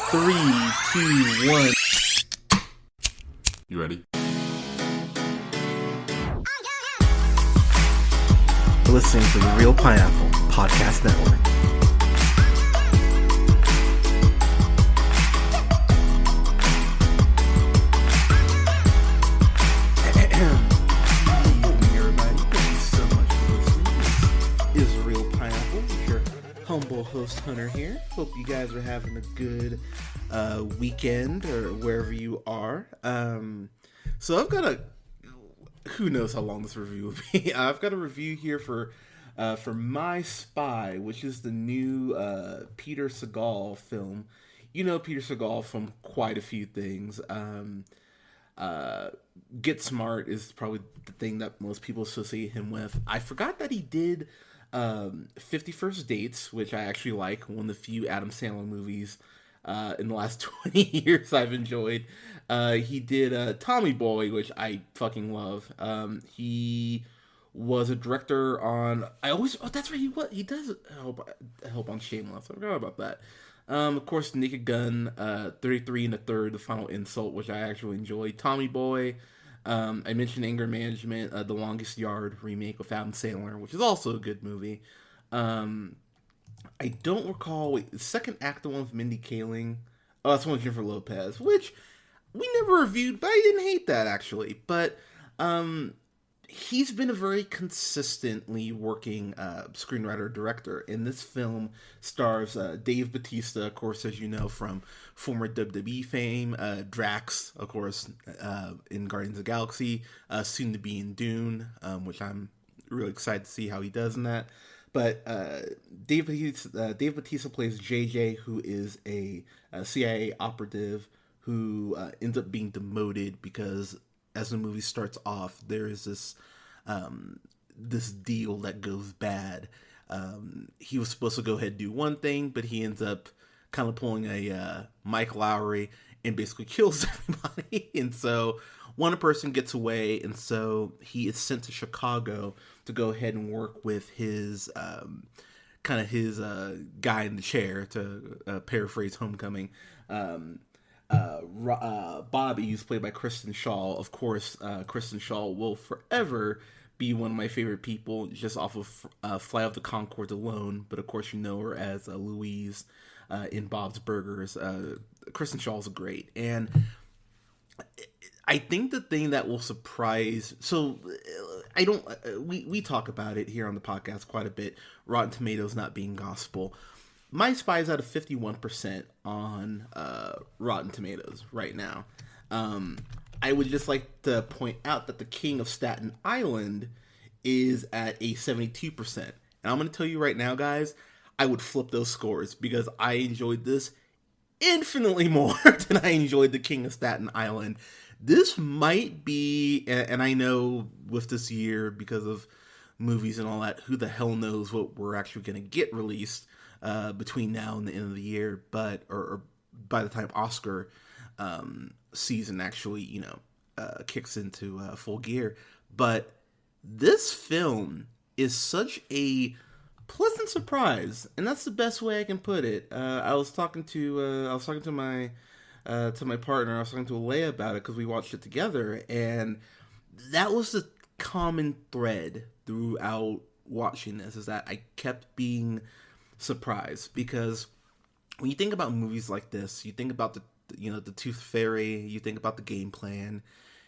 Three, two, one. You ready? Listening to the Real Pineapple Podcast Network. Everybody, thank you so much for listening. This is Real Pineapple with your humble host Hunter here. Hope you guys are having a good weekend or wherever you are. So I've got who knows how long this review will be. I've got a review here for My Spy, which is the new Peter Segal film. You know Peter Segal from quite a few things. Get Smart is probably the thing that most people associate him with. I forgot that he did 50 First Dates, which I actually like, one of the few Adam Sandler movies in the last 20 years I've enjoyed. He did Tommy Boy, which I fucking love. He was a director on... that's right, he does help on Shameless. I forgot about that. Of course, Naked Gun, 33 and a Third, The Final Insult, which I actually enjoyed. Tommy Boy, I mentioned Anger Management, The Longest Yard remake with Adam Sandler, which is also a good movie. I don't recall... the second act, the one with Mindy Kaling. Oh, that's one with Jennifer Lopez, which we never reviewed, but I didn't hate that, actually. But he's been a very consistently working screenwriter-director, and this film stars Dave Bautista, of course, as you know, from former WWE fame, Drax, of course, in Guardians of the Galaxy, soon to be in Dune, which I'm really excited to see how he does in that. But Dave Bautista plays JJ, who is a CIA operative who ends up being demoted because, as the movie starts off, there is this deal that goes bad. He was supposed to go ahead and do one thing, but he ends up kind of pulling a Mike Lowry and basically kills everybody. And so one person gets away, and so he is sent to Chicago to go ahead and work with his guy in the chair, to paraphrase Homecoming. Bobby, who's played by Kristen Shaw. Of course, Kristen Shaw will forever be one of my favorite people, just off of Flight of the Conchords alone. But of course, you know her as Louise in Bob's Burgers. Kristen Shaw is great, and I think the thing that will surprise... So, I don't... We talk about it here on the podcast quite a bit, Rotten Tomatoes not being gospel. My Spy is at a 51% on Rotten Tomatoes right now. I would just like to point out that The King of Staten Island is at a 72%. And I'm going to tell you right now, guys, I would flip those scores because I enjoyed this infinitely more than I enjoyed The King of Staten Island. This might be, and I know with this year, because of movies and all that, who the hell knows what we're actually going to get released between now and the end of the year, but or by the time Oscar season actually, kicks into full gear. But this film is such a pleasant surprise, and that's the best way I can put it. I was talking to my partner. I was talking to Alea about it because we watched it together, and that was the common thread throughout watching this, is that I kept being surprised, because when you think about movies like this, you think about the Tooth Fairy, you think about The Game Plan,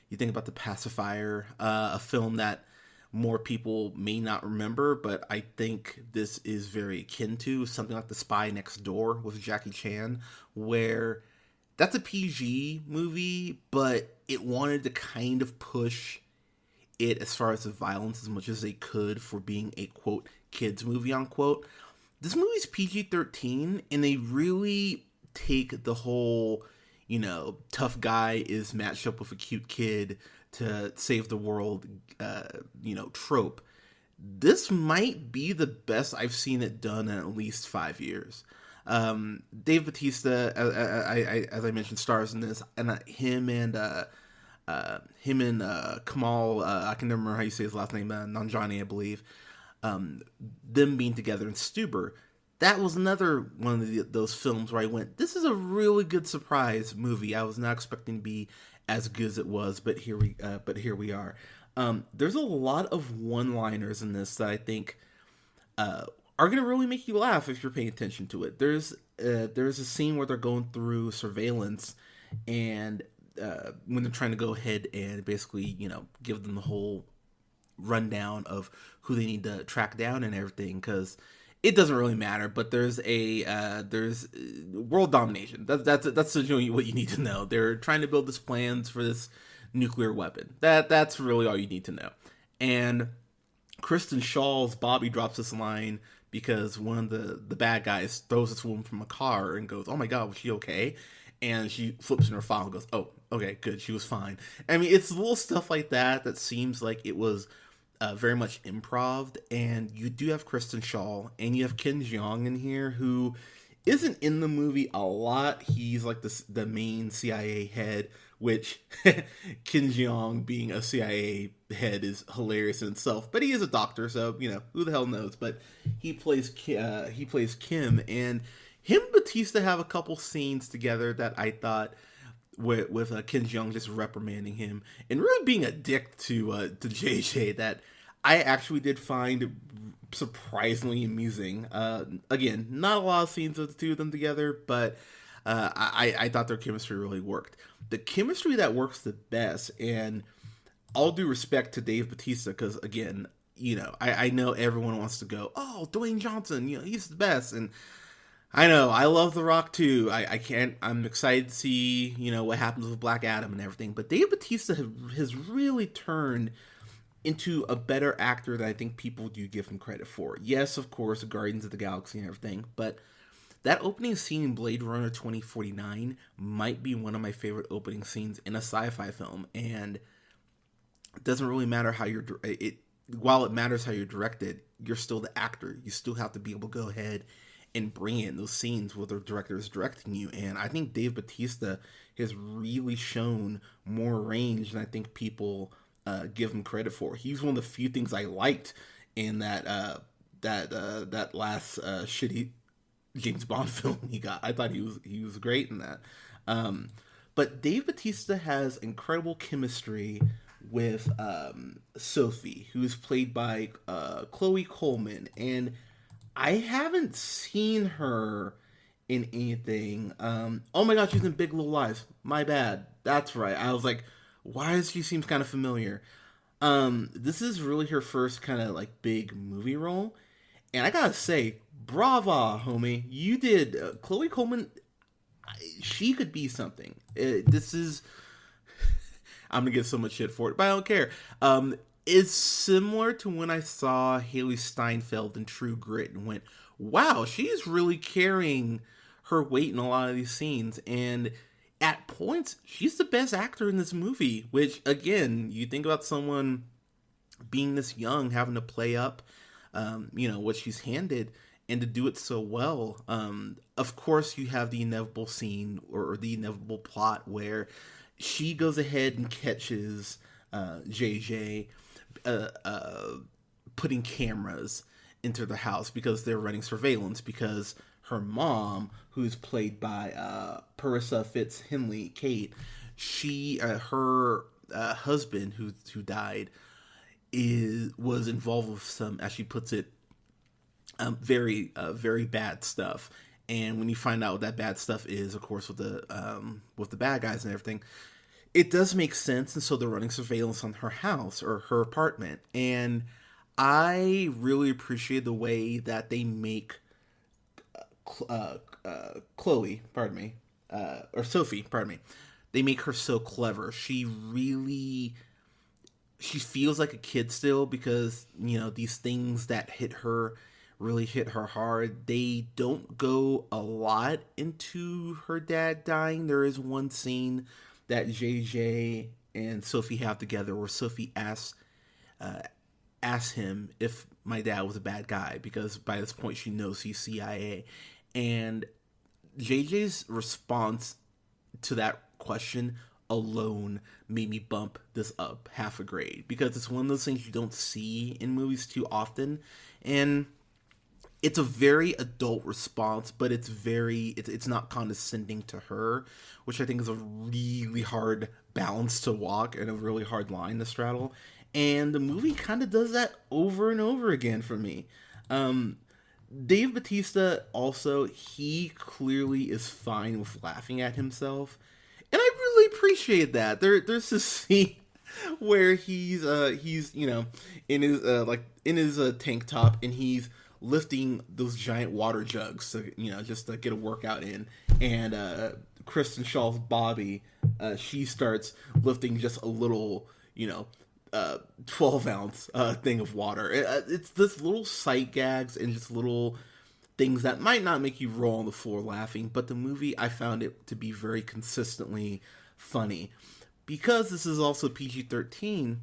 you think about The Pacifier, a film that more people may not remember, but I think this is very akin to something like The Spy Next Door with Jackie Chan, where that's a PG movie, but it wanted to kind of push it as far as the violence as much as they could for being a, quote, kids movie, unquote. This movie's PG-13, and they really take the whole, tough guy is matched up with a cute kid to save the world, trope. This might be the best I've seen it done in at least 5 years. Dave Bautista, as I mentioned, stars in this, and him and Kamal, I can never remember how you say his last name, Nanjiani, I believe. Them being together in Stuber, that was another one of those films where I went, this is a really good surprise movie. I was not expecting to be as good as it was, but here we are. There's a lot of one-liners in this that I think are going to really make you laugh if you're paying attention to it. There's a scene where they're going through surveillance, and when they're trying to go ahead and basically, give them the whole rundown of who they need to track down and everything, because it doesn't really matter. But there's world domination. That's what you need to know. They're trying to build this plans for this nuclear weapon. That's really all you need to know. And Kristen Schall's Bobby drops this line because one of the bad guys throws this woman from a car and goes, "Oh my God, was she okay?" And she flips in her file and goes, "Oh, okay, good, she was fine." I mean, it's little stuff like that seems like it was very much improv. And you do have Kristen Schaal and you have Ken Jeong in here, who isn't in the movie a lot. He's like the main CIA head, which Ken Jeong being a CIA head is hilarious in itself. But he is a doctor, so who the hell knows? But he plays Kim, and him and Batista have a couple scenes together that I thought with Ken Jeong just reprimanding him and really being a dick to JJ, that I actually did find surprisingly amusing. Again, not a lot of scenes of the two of them together, but I thought their chemistry really worked. The chemistry that works the best, and all due respect to Dave Bautista, because again, I know everyone wants to go, "Oh, Dwayne Johnson, he's the best," and I know I love The Rock too. I'm excited to see what happens with Black Adam and everything, but Dave Bautista has really turned into a better actor than I think people do give him credit for. Yes, of course, Guardians of the Galaxy and everything, but that opening scene in Blade Runner 2049 might be one of my favorite opening scenes in a sci-fi film, and it doesn't really matter how while it matters how you're directed, you're still the actor. You still have to be able to go ahead and bring in those scenes where the director is directing you. And I think Dave Bautista has really shown more range than I think people give him credit for. He's one of the few things I liked in that last shitty James Bond film he got. I thought he was great in that. But Dave Bautista has incredible chemistry with Sophie, who's played by Chloe Coleman, and I haven't seen her in anything. Oh my God, she's in Big Little Lies. My bad. That's right. I was like, why does she seem kind of familiar? This is really her first kind of like big movie role, and I gotta say, brava, homie. You did. Chloe Coleman, she could be something. This is. I'm gonna get so much shit for it, but I don't care. It's similar to when I saw Haley Steinfeld in True Grit and went, wow, she's really carrying her weight in a lot of these scenes. And at points, she's the best actor in this movie, which, again, you think about someone being this young, having to play up, what she's handed, and to do it so well. Of course, you have the inevitable scene or the inevitable plot where she goes ahead and catches JJ putting cameras into the house because they're running surveillance, because her mom, who's played by Parissa Fitz-Henley, Kate, her husband who died was involved with some, as she puts it, very bad stuff. And when you find out what that bad stuff is, of course, with the bad guys and everything, it does make sense. And so they're running surveillance on her house or her apartment. And I really appreciate the way that they make Chloe, or Sophie, they make her so clever. She feels like a kid still, because, these things that hit her really hit her hard. They don't go a lot into her dad dying. There is one scene that JJ and Sophie have together where Sophie asks him if my dad was a bad guy, because by this point she knows he's CIA. And JJ's response to that question alone made me bump this up half a grade, because it's one of those things you don't see in movies too often. And it's a very adult response, but it's not condescending to her, which I think is a really hard balance to walk and a really hard line to straddle. And the movie kind of does that over and over again for me. Um, Dave Batista also, he clearly is fine with laughing at himself, and I really appreciate that. There's this scene where he's in his tank top, and he's lifting those giant water jugs to just to get a workout in, and Kristen Shaw's Bobby, she starts lifting just a little 12-ounce thing of water. It's this little sight gags and just little things that might not make you roll on the floor laughing, but the movie, I found it to be very consistently funny. Because this is also PG-13,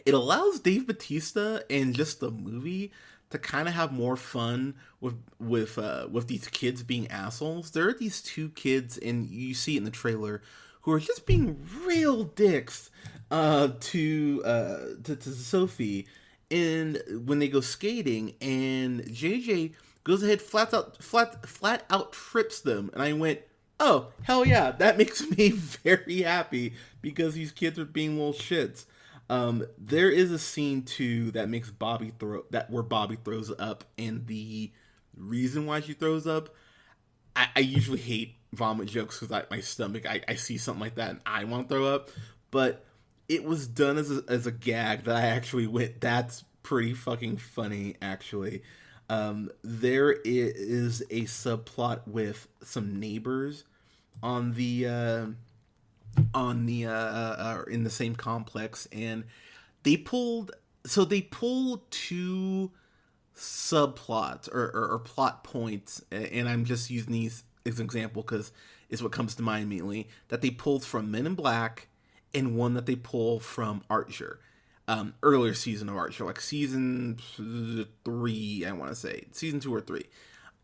it allows Dave Batista and just the movie to kind of have more fun with these kids being assholes. There are these two kids, and you see it in the trailer, who are just being real dicks to Sophie, and when they go skating, and JJ goes ahead flat out trips them, and I went, oh hell yeah, that makes me very happy because these kids are being little shits. There is a scene too that makes where Bobby throws up, and the reason why she throws up, I usually hate vomit jokes because my stomach, I see something like that and I want to throw up, but it was done as a gag that I actually went, that's pretty fucking funny actually. There is a subplot with some neighbors on the in the same complex, and they pulled two subplots or plot points, and I'm just using these as an example because it's what comes to mind immediately, that they pulled from Men in Black, and one that they pull from Archer, earlier season of Archer, like season 3, I want to say season 2 or 3.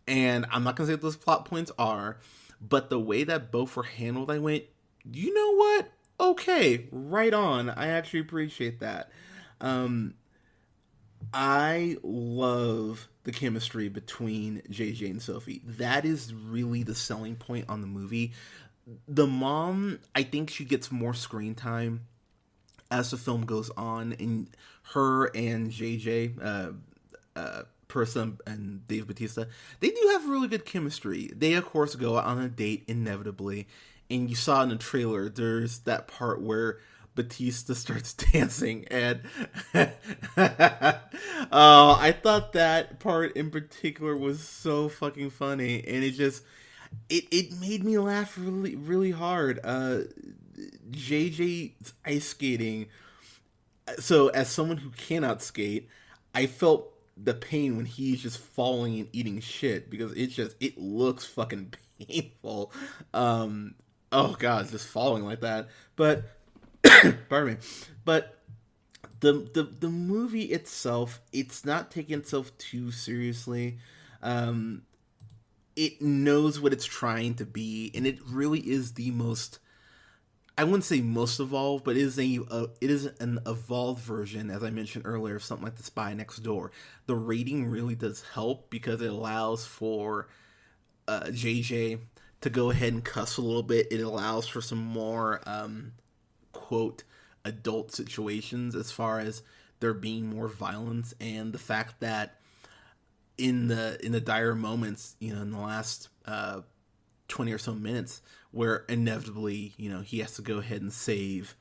And I'm not gonna say what those plot points are, but the way that both were handled, I went, you know what? Okay, right on. I actually appreciate that. I love the chemistry between JJ and Sophie. That is really the selling point on the movie. The mom, I think she gets more screen time as the film goes on, and her and JJ, Person and Dave Batista, they do have really good chemistry. They, of course, go out on a date inevitably, and you saw in the trailer, there's that part where Batista starts dancing, and oh, I thought that part in particular was so fucking funny, and it made me laugh really, really hard. JJ's ice skating. So, as someone who cannot skate, I felt the pain when he's just falling and eating shit because it looks fucking painful. Oh god, just falling like that. But pardon me. But the movie itself, it's not taking itself too seriously. It knows what it's trying to be, and it really is the most, I wouldn't say most evolved, but it is an evolved version, as I mentioned earlier, of something like The Spy Next Door. The rating really does help because it allows for JJ to go ahead and cuss a little bit. It allows for some more quote adult situations as far as there being more violence, and the fact that in the dire moments, in the last 20 or so minutes, where inevitably, he has to go ahead and save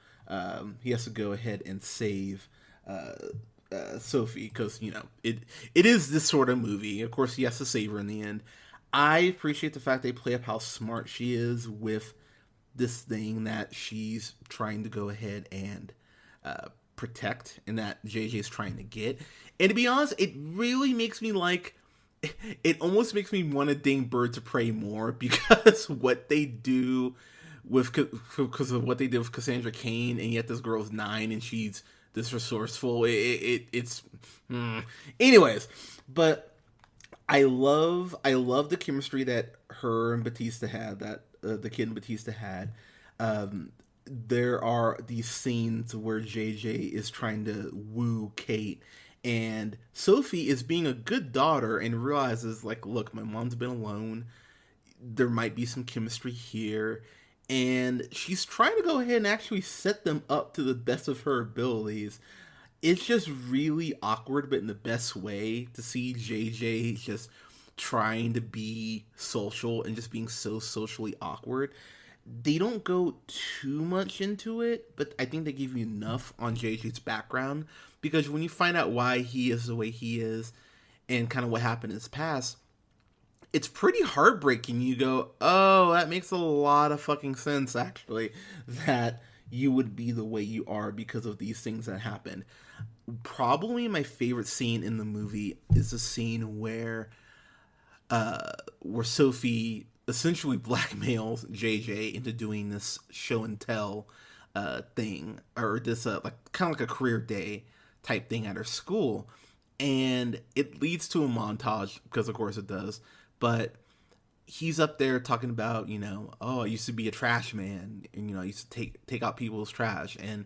Sophie, because it is this sort of movie. Of course, he has to save her in the end. I appreciate the fact they play up how smart she is with this thing that she's trying to go ahead and protect, and that JJ's trying to get. And to be honest, it really makes me it almost makes me want to ding Birds of Prey more, because what they do because of what they did with Cassandra Cain, and yet this girl's 9 and she's this resourceful. It's anyways, but I love the chemistry that her and Batista had, that the kid and Batista had. There are these scenes where JJ is trying to woo Kate, And Sophie is being a good daughter and realizes, like, look, my mom's been alone. There might be some chemistry here. And she's trying to go ahead and actually set them up to the best of her abilities. It's just really awkward, but in the best way, to see JJ just trying to be social and just being so socially awkward. They don't go too much into it, but I think they give you enough on JJ's background, because when you find out why he is the way he is and kind of what happened in his past, it's pretty heartbreaking. You go, oh, that makes a lot of fucking sense, actually, that you would be the way you are because of these things that happened. Probably my favorite scene in the movie is the scene where Sophie essentially blackmails JJ into doing this show and tell thing, or this like kind of like a career day type thing at her school, and it leads to a montage, because of course it does. But he's up there talking about, oh, I used to be a trash man, and I used to take out people's trash, and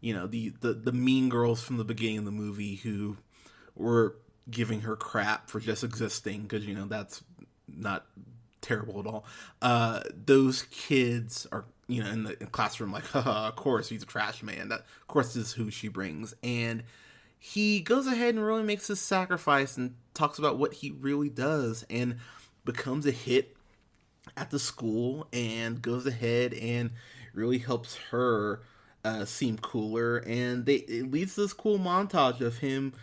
the mean girls from the beginning of the movie who were giving her crap for just existing, because that's not terrible at all. Those kids are in the classroom like, haha, of course he's a trash man. That of course is who she brings. And he goes ahead and really makes his sacrifice and talks about what he really does, and becomes a hit at the school, and goes ahead and really helps her seem cooler. And it leads to this cool montage of him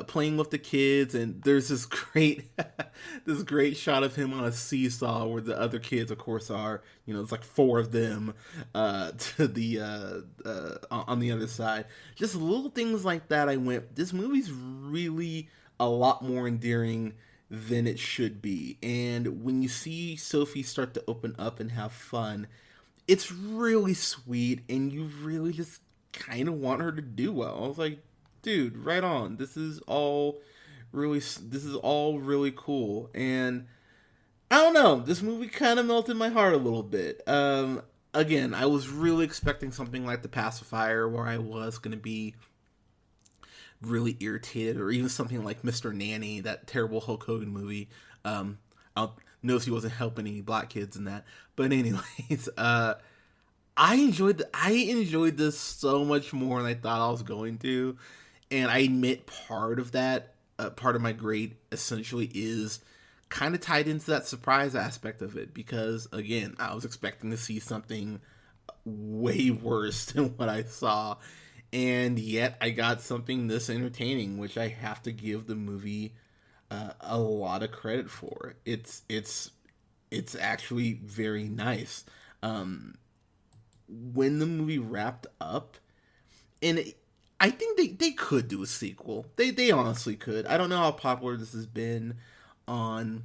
playing with the kids, and there's this great this great shot of him on a seesaw where the other kids, of course, are, it's like four of them to the on the other side. Just little things like that. This movie's really a lot more endearing than it should be. And when you see Sophie start to open up and have fun, it's really sweet, and you really just kind of want her to do well. I was like, dude, right on. This is all really cool. And I don't know, this movie kind of melted my heart a little bit. Again, I was really expecting something like The Pacifier, where I was going to be really irritated, or even something like Mr. Nanny, that terrible Hulk Hogan movie. I don't know if he wasn't helping any black kids in that. But anyways, I enjoyed this so much more than I thought I was going to. And I admit part of that, part of my grade essentially is kind of tied into that surprise aspect of it. Because, again, I was expecting to see something way worse than what I saw. And yet I got something this entertaining, which I have to give the movie a lot of credit for. It's actually very nice. When the movie wrapped up, and I think they could do a sequel. They honestly could. I don't know how popular this has been on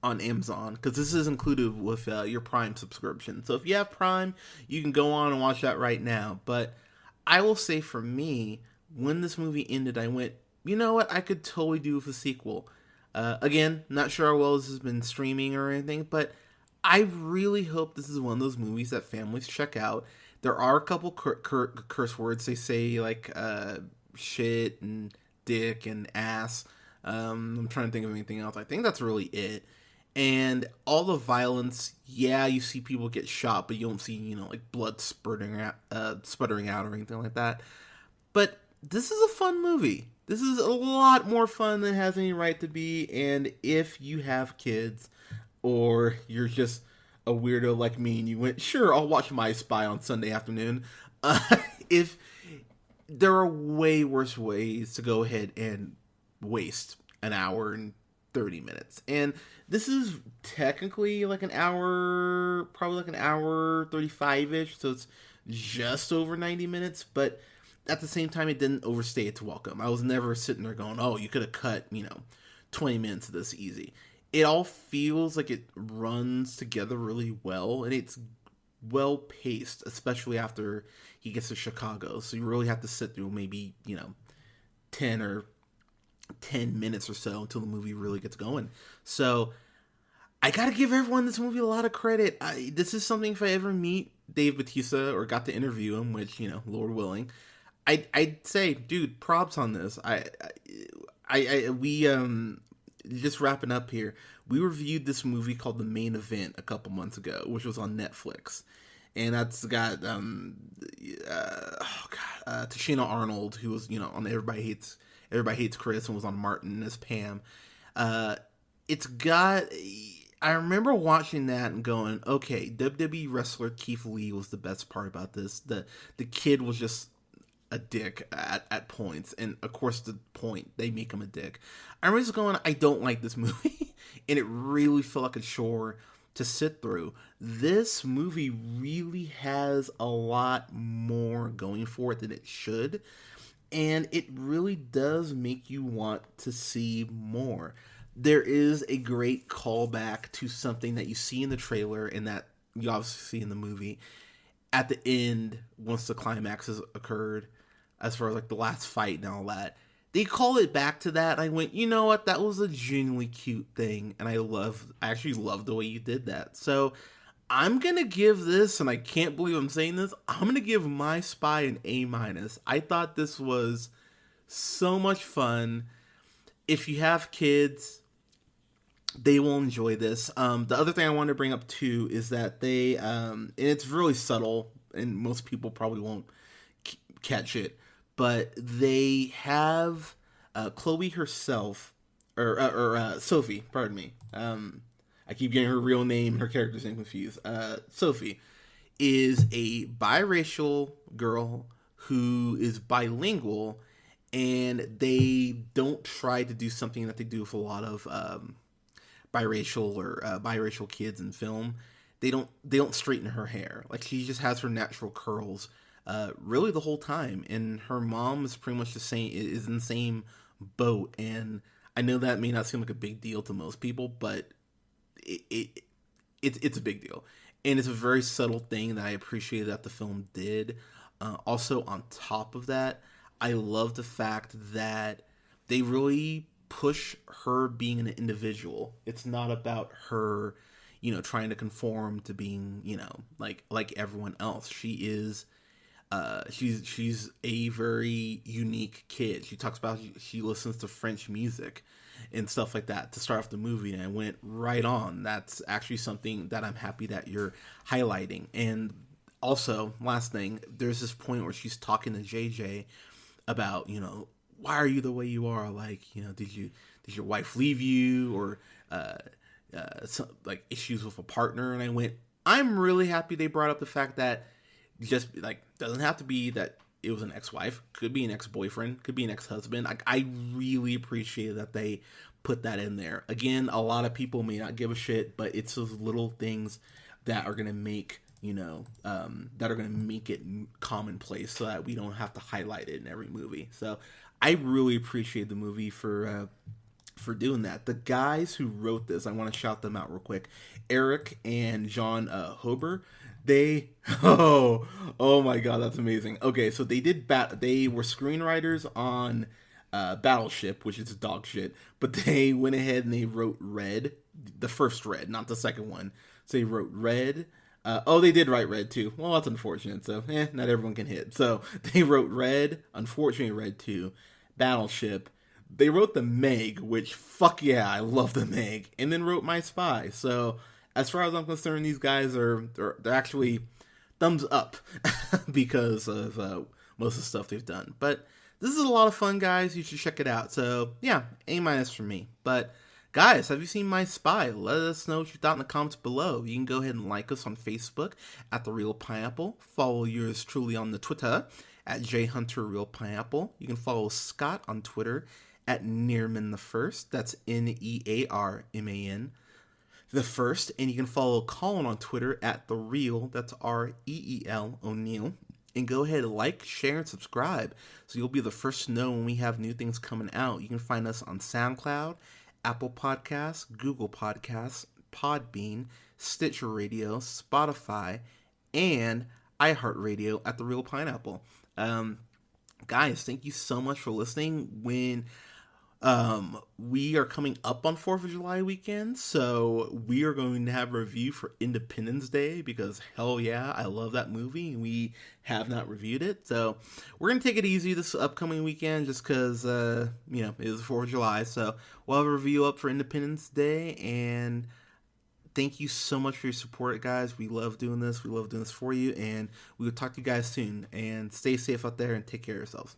Amazon, because this is included with your Prime subscription. So if you have Prime, you can go on and watch that right now. But I will say, for me, when this movie ended, I went, you know what? I could totally do with a sequel. Again, not sure how well this has been streaming or anything, but I really hope this is one of those movies that families check out. There are a couple curse words. They say, like, shit and dick and ass. I'm trying to think of anything else. I think that's really it. And all the violence, yeah, you see people get shot, but you don't see, like, blood sputtering out or anything like that. But this is a fun movie. This is a lot more fun than it has any right to be. And if you have kids, or you're just a weirdo like me and you went, sure, I'll watch My Spy on Sunday afternoon, if there are way worse ways to go ahead and waste an hour and 30 minutes. And this is technically like an hour, probably like an hour 35-ish, so it's just over 90 minutes, but at the same time, it didn't overstay its welcome. I was never sitting there going, oh, you could have cut, 20 minutes of this easy. It all feels like it runs together really well, and it's well paced, especially after he gets to Chicago. So you really have to sit through maybe, 10 minutes or so until the movie really gets going. So I gotta give everyone in this movie a lot of credit. This is something, if I ever meet Dave Bautista or got to interview him, which, Lord willing, I'd say, dude, props on this. We just wrapping up here. We reviewed this movie called The Main Event a couple months ago, which was on Netflix, and that's got Tashina Arnold, who was on Everybody Hates Chris, and was on Martin as Pam. It's got. I remember watching that and going, okay, WWE wrestler Keith Lee was the best part about this. The kid was just a dick at points, and of course the point they make him a dick. I remember just going, I don't like this movie, and it really felt like a chore to sit through. This movie really has a lot more going for it than it should, and it really does make you want to see more. There is a great callback to something that you see in the trailer and that you obviously see in the movie at the end once the climax has occurred, as far as like the last fight and all that. They call it back to that. I went, you know what? That was a genuinely cute thing, and I actually love the way you did that. So I'm gonna give this, and I can't believe I'm saying this, I'm gonna give My Spy an A-. I thought this was so much fun. If you have kids, they will enjoy this. The other thing I wanted to bring up too is that they, and it's really subtle, and most people probably won't catch it, but they have Chloe herself, or Sophie, pardon me. I keep getting her real name and her character's name confused. Sophie is a biracial girl who is bilingual, and they don't try to do something that they do with a lot of biracial kids in film. They don't straighten her hair. Like, she just has her natural curls really the whole time, and her mom is pretty much is in the same boat. And I know that may not seem like a big deal to most people, but it's a big deal, and it's a very subtle thing that I appreciate that the film did. Also, on top of that, I love the fact that they really push her being an individual. It's not about her, trying to conform to being, like everyone else. She is, she's a very unique kid. She talks about she listens to French music and stuff like that to start off the movie, and I went, right on. That's actually something that I'm happy that you're highlighting. And also, last thing, there's this point where she's talking to JJ about, why are you the way you are? Like, did your wife leave you, or some, like, issues with a partner? And I went, I'm really happy they brought up the fact that just, like, doesn't have to be that it was an ex-wife, could be an ex-boyfriend, could be an ex-husband. Like, I really appreciate that they put that in there. Again, a lot of people may not give a shit, but it's those little things that are gonna make that are going to make it commonplace, so that we don't have to highlight it in every movie. So I really appreciate the movie for doing that. The guys who wrote this, I want to shout them out real quick. Eric and John Hober. They oh my god, that's amazing. Okay, so they were screenwriters on Battleship, which is dog shit, but they went ahead and they wrote Red, the first Red, not the second one. So they wrote Red. They did write Red 2. Well, that's unfortunate. So, not everyone can hit. So, they wrote Red, unfortunately Red 2, Battleship. They wrote The Meg, which, fuck yeah, I love The Meg. And then wrote My Spy. So, as far as I'm concerned, these guys they're actually thumbs up because of most of the stuff they've done. But this is a lot of fun, guys. You should check it out. So, yeah, A- for me. But guys, have you seen My Spy? Let us know what you thought in the comments below. You can go ahead and like us on Facebook at The Real Pineapple. Follow yours truly on the Twitter at JHunterRealPineapple. You can follow Scott on Twitter at Nearman the First. That's Nearman the First. And you can follow Colin on Twitter at The Real. That's REEL O'Neill. And go ahead and like, share, and subscribe, so you'll be the first to know when we have new things coming out. You can find us on SoundCloud, Apple Podcasts, Google Podcasts, Podbean, Stitcher Radio, Spotify, and iHeartRadio at The Real Pineapple. Guys, thank you so much for listening. When We are coming up on 4th of July weekend, so we are going to have a review for Independence Day because hell yeah, I love that movie and we have not reviewed it. So we're going to take it easy this upcoming weekend just because, it is the 4th of July. So we'll have a review up for Independence Day, and thank you so much for your support, guys. We love doing this. We love doing this for you, and we will talk to you guys soon. And stay safe out there and take care of yourselves.